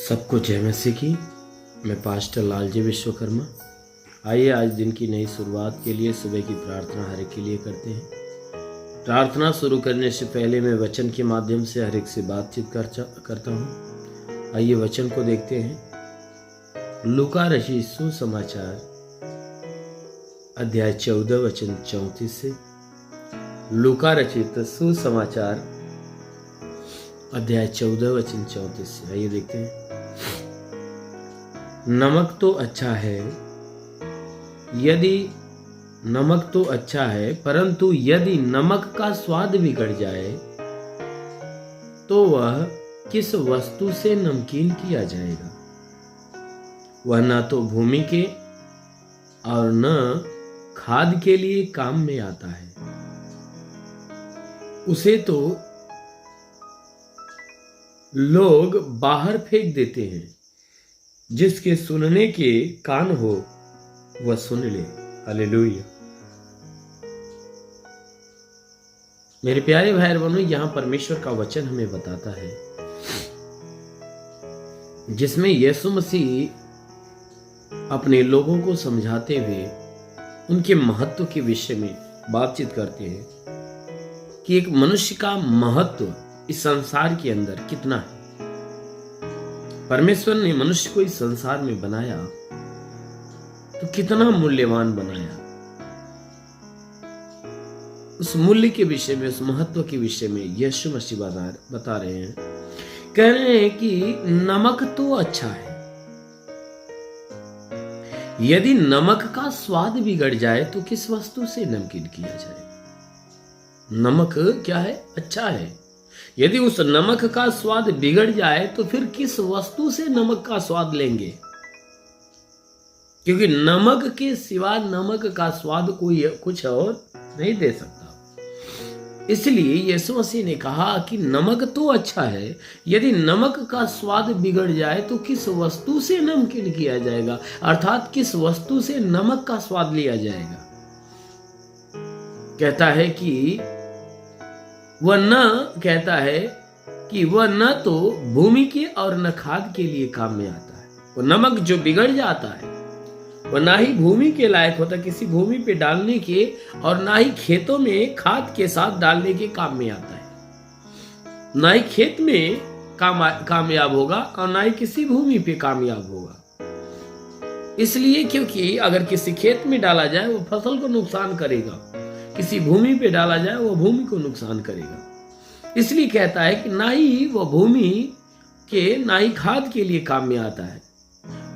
सबको जय मसीह की। मैं पास्टर लालजी विश्वकर्मा। आइए आज दिन की नई शुरुआत के लिए सुबह की प्रार्थना हर एक के लिए करते हैं। प्रार्थना शुरू करने से पहले मैं वचन के माध्यम से हर एक से बातचीत करता हूँ। आइए वचन को देखते हैं। लूका रचित सुसमाचार अध्याय 14 वचन 34 से। लूका रचित सुसमाचार अध्याय 14 वचन 34 से। आइए देखते हैं। नमक तो अच्छा है, परंतु यदि नमक का स्वाद बिगड़ जाए तो वह किस वस्तु से नमकीन किया जाएगा। वह न तो भूमि के और न खाद के लिए काम में आता है। उसे तो लोग बाहर फेंक देते हैं। जिसके सुनने के कान हो वह सुन ले। हालेलुया। मेरे प्यारे भाई बहनों, यहां परमेश्वर का वचन हमें बताता है जिसमें यीशु मसीह अपने लोगों को समझाते हुए उनके महत्व के विषय में बातचीत करते हैं कि एक मनुष्य का महत्व इस संसार के अंदर कितना है। परमेश्वर ने मनुष्य को इस संसार में बनाया तो कितना मूल्यवान बनाया। उस मूल्य के विषय में, उस महत्व के विषय में यीशु मसीह बता रहे हैं। कह रहे हैं कि नमक तो अच्छा है, यदि नमक का स्वाद बिगड़ जाए तो किस वस्तु से नमकीन किया जाए। नमक क्या है? अच्छा है। यदि उस नमक का स्वाद बिगड़ जाए तो फिर किस वस्तु से नमक का स्वाद लेंगे, क्योंकि नमक के सिवा नमक का स्वाद कोई कुछ और नहीं दे सकता। इसलिए यीशु मसीह ने कहा कि नमक तो अच्छा है, यदि नमक का स्वाद बिगड़ जाए तो किस वस्तु से नमकीन किया जाएगा, अर्थात किस वस्तु से नमक का स्वाद लिया जाएगा। कहता है कि वह न तो भूमि के और न खाद के लिए काम में आता है। वो नमक जो बिगड़ जाता है वह ना ही भूमि के लायक होता, किसी भूमि पे डालने के, और ना ही खेतों में खाद के साथ डालने के काम में आता है। ना ही खेत में कामयाब होगा और ना ही किसी भूमि पे कामयाब होगा। इसलिए क्योंकि अगर किसी खेत में डाला जाए वो फसल को नुकसान करेगा, किसी भूमि पे डाला जाए वो भूमि को नुकसान करेगा। इसलिए कहता है कि ना ही वो भूमि के ना ही खाद के लिए काम में आता है।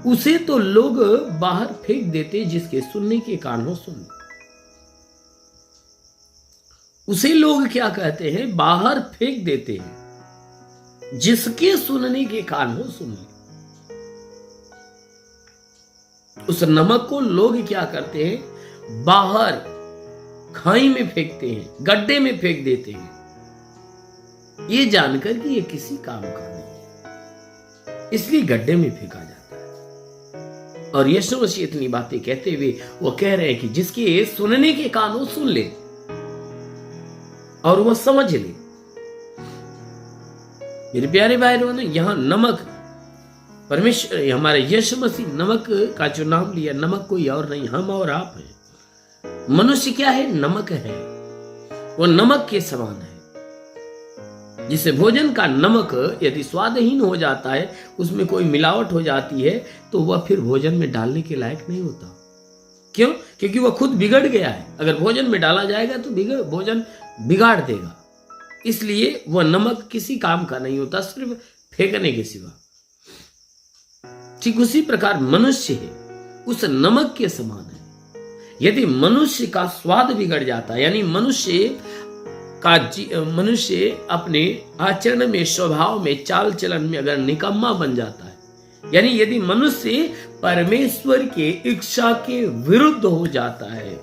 उसे तो लोग बाहर फेंक देते, जिसके सुनने के कान हो सुन। उसे लोग क्या कहते हैं? बाहर फेंक देते हैं, जिसके सुनने के कान हो सुन। उस नमक को लोग क्या करते हैं? बाहर खाई में फेंकते हैं, गड्ढे में फेंक देते हैं, ये जानकर कि ये किसी काम का नहीं है, इसलिए गड्ढे में फेंका जाता है। और यीशु मसीह इतनी बातें कहते हुए वो कह रहे हैं कि जिसके सुनने के कान हो सुन ले और वो समझ ले। मेरे प्यारे भाई बहनों, यहां नमक, परमेश्वर हमारे यीशु मसीह नमक का जो नाम लिया, नमक कोई और नहीं, हम और आप हैं। मनुष्य क्या है? नमक है। वो नमक के समान है। जिसे भोजन का नमक यदि स्वादहीन हो जाता है, उसमें कोई मिलावट हो जाती है, तो वह फिर भोजन में डालने के लायक नहीं होता। क्यों? क्योंकि वह खुद बिगड़ गया है। अगर भोजन में डाला जाएगा तो भोजन बिगाड़ देगा। इसलिए वह नमक किसी काम का नहीं होता, सिर्फ फेंकने के सिवा। ठीक उसी प्रकार मनुष्य है, उस नमक के समान है। यदि मनुष्य का स्वाद बिगड़ जाता है, यानी मनुष्य अपने आचरण में, स्वभाव में, चाल चलन में अगर निकम्मा बन जाता है, यानी यदि मनुष्य परमेश्वर के इच्छा के विरुद्ध हो जाता है,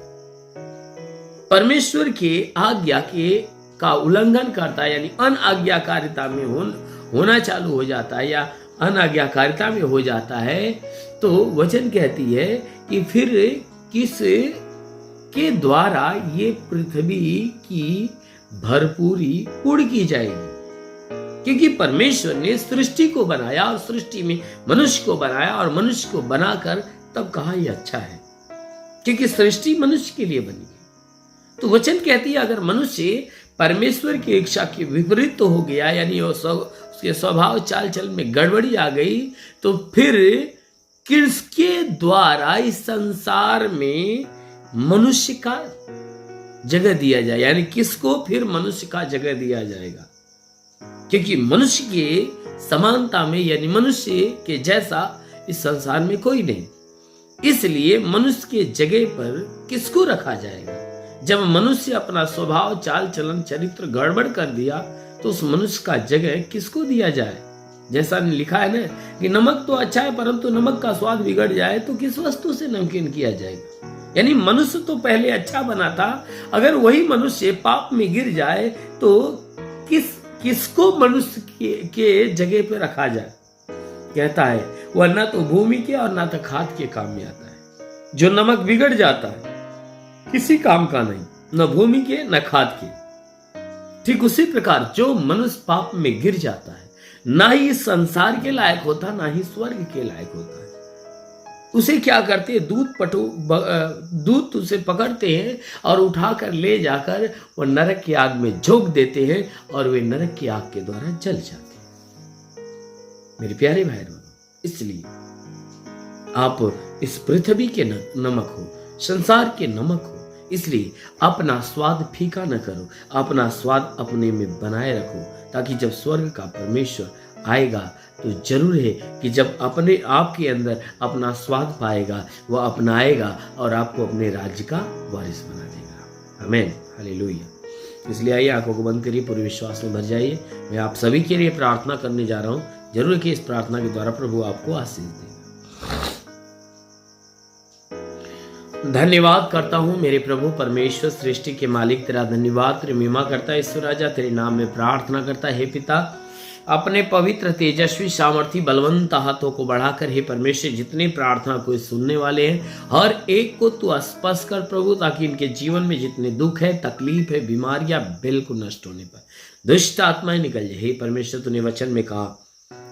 परमेश्वर के आज्ञा का उल्लंघन करता है, यानी अनाज्ञाकारिता में होना चालू हो जाता है या अनाज्ञाकारिता में हो जाता है, तो वचन कहती है कि फिर किस के द्वारा ये पृथ्वी की भरपूरी पूर्ण की जाएगी। क्योंकि परमेश्वर ने सृष्टि को बनाया और सृष्टि में मनुष्य को बनाया और मनुष्य को बनाकर तब कहा यह अच्छा है, क्योंकि सृष्टि मनुष्य के लिए बनी है। तो वचन कहती है अगर मनुष्य परमेश्वर की इच्छा के विपरीत तो हो गया, यानी उसके स्वभाव चाल चल में गड़बड़ी आ गई, तो फिर किसके द्वारा इस संसार में मनुष्य का जगह दिया जाए, यानी किसको फिर मनुष्य का जगह दिया जाएगा? क्योंकि मनुष्य के समानता में, यानी मनुष्य के जैसा इस संसार में कोई नहीं, इसलिए मनुष्य के जगह पर किसको रखा जाएगा? जब मनुष्य अपना स्वभाव चाल चलन चरित्र गड़बड़ कर दिया तो उस मनुष्य का जगह किसको दिया जाए? जैसा लिखा है ना कि नमक तो अच्छा है परंतु नमक का स्वाद बिगड़ जाए तो किस वस्तु से नमकीन किया जाएगा? यानी मनुष्य तो पहले अच्छा बना था, अगर वही मनुष्य पाप में गिर जाए तो किसको मनुष्य के जगह पे रखा जाए? कहता है वह न तो भूमि के और न तो खाद के काम में आता है। जो नमक बिगड़ जाता है किसी काम का नहीं, न भूमि के न खाद के। ठीक उसी प्रकार जो मनुष्य पाप में गिर जाता है ना ही इस संसार के लायक होता, ना ही स्वर्ग के लायक होता है। उसे क्या करते हैं? दूत उसे पकड़ते हैं और उठाकर ले जाकर वो नरक की आग में झोंक देते हैं और वे नरक की आग के द्वारा जल जाते हैं। मेरे प्यारे भाई बहनों, इसलिए आप इस पृथ्वी के नमक हो, संसार के नमक हो, इसलिए अपना स्वाद फीका न करो, अपना स्वाद अपने में बनाए रखो, ताकि जब स्वर्ग का परमेश्वर आएगा तो जरूर है कि जब अपने आप के अंदर अपना स्वाद पाएगा वह अपनाएगा और आपको अपने राज्य का वारिस बना देगा। आमीन, हालेलुया। इसलिए आइए आंखों को बंद करिए, पूरे विश्वास में भर जाइए। मैं आप सभी के लिए प्रार्थना करने जा रहा हूँ। जरूर कि इस प्रार्थना के द्वारा प्रभु आपको आशीष देगा। धन्यवाद करता हूँ मेरे प्रभु परमेश्वर सृष्टि के मालिक, तेरा धन्यवाद, तेरी महिमा करता है ईश्वर राजा, तेरे नाम में प्रार्थना करता है। हे पिता, अपने पवित्र तेजस्वी सामर्थी बलवंत हाथों को बढ़ाकर हे परमेश्वर जितने प्रार्थना को सुनने वाले हैं हर एक को तू स्पर्श कर प्रभु, ताकि इनके जीवन में जितने दुख है, तकलीफ है, बीमारियां बिल्कुल नष्ट होने पर दुष्ट आत्माएं निकल जाए। हे परमेश्वर, तूने वचन में कहा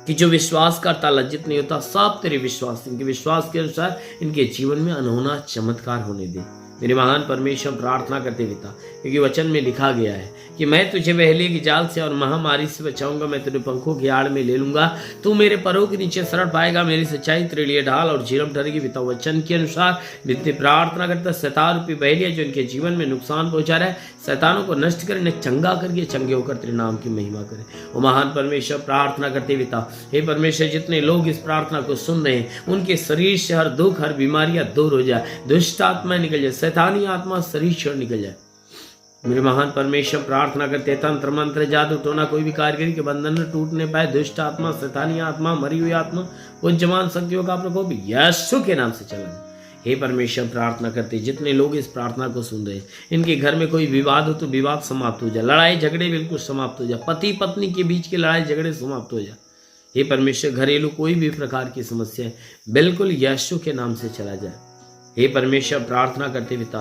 कि जो विश्वास करता लज्जित नहीं होता, सब तेरे विश्वास, इनके विश्वास के अनुसार इनके जीवन में अनहोना चमत्कार होने दे। मेरे महान परमेश्वर प्रार्थना करते पिता, क्योंकि वचन में लिखा गया है कि मैं तुझे बहेलिए की जाल से और महामारी से बचाऊंगा, मैं तुझे पंखों की आड़ में ले लूंगा, तू मेरे पैरों के नीचे शरण पाएगा, मेरी सच्चाई तेरे लिए ढाल और झिलम ठहरेगी। पिता वचन के अनुसार जितने प्रार्थना करता शैतान रूपी बहेलिया जो इनके जीवन में नुकसान पहुंचा रहा है, शैतानों को नष्ट कर, इन्हें चंगा करके चंगे होकर तेरे नाम की महिमा करे। वो महान परमेश्वर प्रार्थना करते पिता, हे परमेश्वर जितने लोग इस प्रार्थना को सुन रहे हैं उनके शरीर से हर दुख हर बीमारियां दूर हो जाए, दुष्ट आत्मा निकल जाए, शैतानी आत्मा शरीर छोड़ निकल जाए। मेरे महान परमेश्वर प्रार्थना करते तंत्र मंत्र जादू टोना कोई भी कारीगरी के बंधन न टूटने पाए, दुष्ट आत्मा शैतानी आत्मा मरी हुई आत्मा उज्जमान शक्तियों का प्रकोप यीशु के नाम से चला। हे परमेश्वर प्रार्थना करते जितने लोग इस प्रार्थना को सुन रहे हैं इनके घर में कोई विवाद हो तो विवाद समाप्त हो जाए, लड़ाई झगड़े बिल्कुल समाप्त हो जाए, पति पत्नी के बीच के लड़ाई झगड़े समाप्त हो जाए। हे परमेश्वर घरेलू कोई भी प्रकार की समस्या बिल्कुल यीशु के नाम से चला जाए। हे परमेश्वर प्रार्थना करते पिता,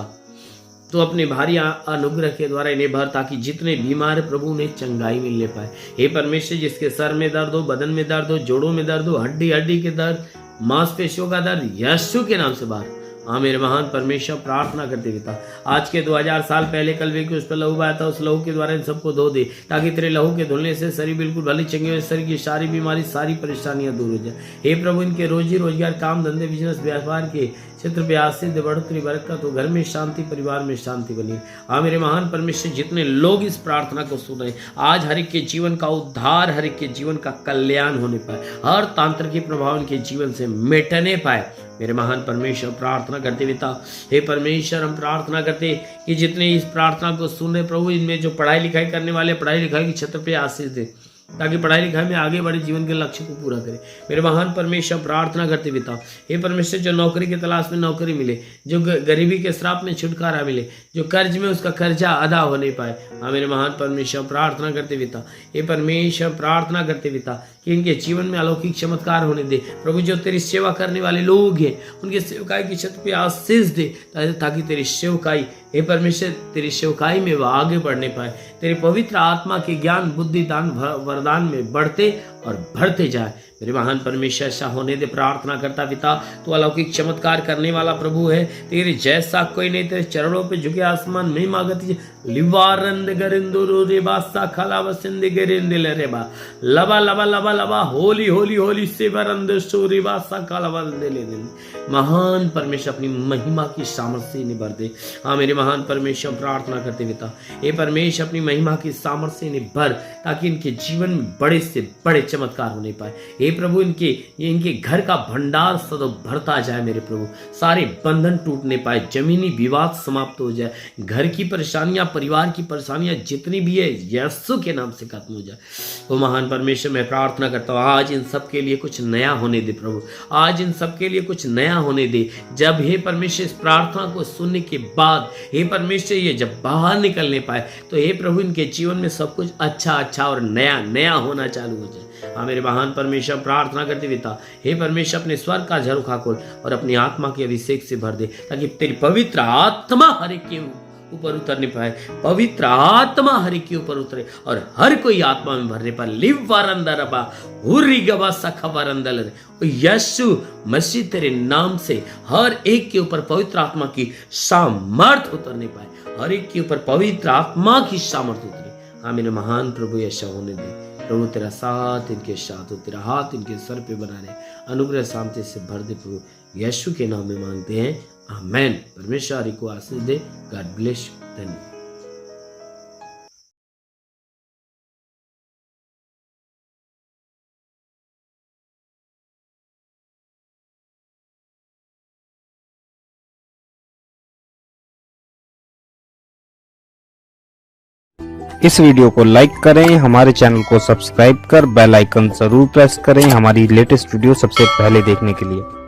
तो अपने भारी अनुग्रह के द्वारा इन्हें भर, ताकि जितने बीमार प्रभु उन्हें चंगाई मिलने पाए। हे परमेश्वर जिसके सर में दर्द हो, बदन में दर्द हो, जोड़ों में दर्द हो, हड्डी हड्डी के दर्द, मांसपेशियों का दर्द यीशु के नाम से बाहर। हाँ मेरे महान परमेश्वर प्रार्थना करते पिता, आज के 2000 साल पहले कलवे के उस पर लहू बहाया था, उस लहू के द्वारा इन सबको धो दे, ताकि तेरे लहू के धुलने से शरीर बिल्कुल भली चंगे हो, शरीर की सारी बीमारी सारी परेशानियां दूर हो जाए। हे प्रभु इनके रोजी रोजगार काम धंधे बिजनेस व्यापार के क्षेत्र पे आशीष बढ़ोतरी बरकत हो, घर में शांति परिवार में शांति बनी। हाँ मेरे महान परमेश्वर जितने लोग इस प्रार्थना को सुन रहे आज हर एक के जीवन का उद्धार, हर एक के जीवन का कल्याण होने पाए, हर तांत्रिक के प्रभाव इनके जीवन से मिटने पाए। मेरे महान परमेश्वर प्रार्थना करते पिता, हे परमेश्वर हम प्रार्थना करते कि जितने इस प्रार्थना को सुन रहे प्रभु इनमें जो पढ़ाई लिखाई करने वाले पढ़ाई लिखाई के क्षेत्र पे आशीष दे, ताकि पढ़ाई लिखाई में आगे बढ़े जीवन के लक्ष्य को पूरा करे। मेरे महान परमेश्वर प्रार्थना करते पिता, हे परमेश्वर जो नौकरी की तलाश में नौकरी मिले, जो गरीबी के श्राप में छुटकारा मिले, जो कर्ज में उसका कर्जा अदा हो नहीं पाए। हाँ मेरे महान परमेश्वर प्रार्थना करते पिता, हे परमेश्वर प्रार्थना करते पिता कि इनके जीवन में अलौकिक चमत्कार होने दे प्रभु। जो तेरी सेवा करने वाले लोग हैं उनके सेवकाई की छत पे आशीष दे, ताकि तेरी सेवकाई, हे परमेश्वर, तेरी सेवकाई में वह आगे बढ़ने पाए, तेरे पवित्र आत्मा के ज्ञान बुद्धि दान वरदान में बढ़ते और बढ़ते जाए। मेरे महान परमेश्वर, ऐसा होने दे प्रार्थना करता पिता। तो अलौकिक चमत्कार करने वाला प्रभु है, तेरे जैसा कोई नहीं। तेरे चरणों पे झुके आसमान में मागती लिवारंद गरिंदुरु रेबासा खला वसिंद गरिंदिल रेबा लबा लबा लबा लबा होली होली होली सेवरंद सूरिबासा खला वंदिले दिन। महान परमेश्वर, अपनी महिमा की सामर्थ्य से इन्हें भर दे। हाँ मेरे महान परमेश्वर, प्रार्थना करते पिता, हे परमेश्वर, अपनी महिमा की सामर्थ्य से इन्हें भर, ताकि इनके जीवन में बड़े से बड़े चमत्कार होने पाए। हे प्रभु, इनके घर का भंडार सदैव भरता जाए मेरे प्रभु। सारे बंधन टूटने पाए, जमीनी विवाद समाप्त हो जाए, घर की परेशानियां, परिवार की परेशानियां जितनी भी है यीशु के नाम से खत्म हो जाए। तो महान परमेश्वर, मैं प्रार्थना करता हूँ आज इन सब के लिए कुछ नया होने दे प्रभु। आज इन सब के लिए कुछ नया होने दे। जब हे परमेश्वर इस प्रार्थना को सुनने के बाद हे परमेश्वर ये जब बाहर निकलने पाए, तो हे प्रभु इनके जीवन में सब कुछ अच्छा अच्छा और नया नया होना चालू हो जाए। हाँ मेरे महान परमेश्वर, प्रार्थना करते पिता, हे परमेश्वर, अपने स्वर्ग का झरोखा खोल और अपनी आत्मा के अभिषेक से भर दे, ताकि तेरी पवित्र आत्मा हर एक के ऊपर उतरने पाए। पवित्र आत्मा हर एक के ऊपर उतरे और हर कोई आत्मा में भरने पाए। लिव वारंदरबा हुर्री गवा सखा वारंदल। यीशु मसीह, तेरे नाम से हर एक के ऊपर पवित्र आत्मा की सामर्थ उतरने पाए, हर एक के ऊपर पवित्र आत्मा की सामर्थ उतरे। हाँ मेरे महान प्रभु, ऐसा होने दे प्रभु। तेरा साथ इनके साथ हो, तेरा हाथ इनके सर पे बना रहे, अनुग्रह शांति से भर दे प्रभु। यीशु के नाम में मांगते हैं, आमेन। परमेश्वर को आशीष दे। God bless you. धन्यवाद। इस वीडियो को लाइक करें, हमारे चैनल को सब्सक्राइब कर बेल आइकन जरूर प्रेस करें हमारी लेटेस्ट वीडियो सबसे पहले देखने के लिए।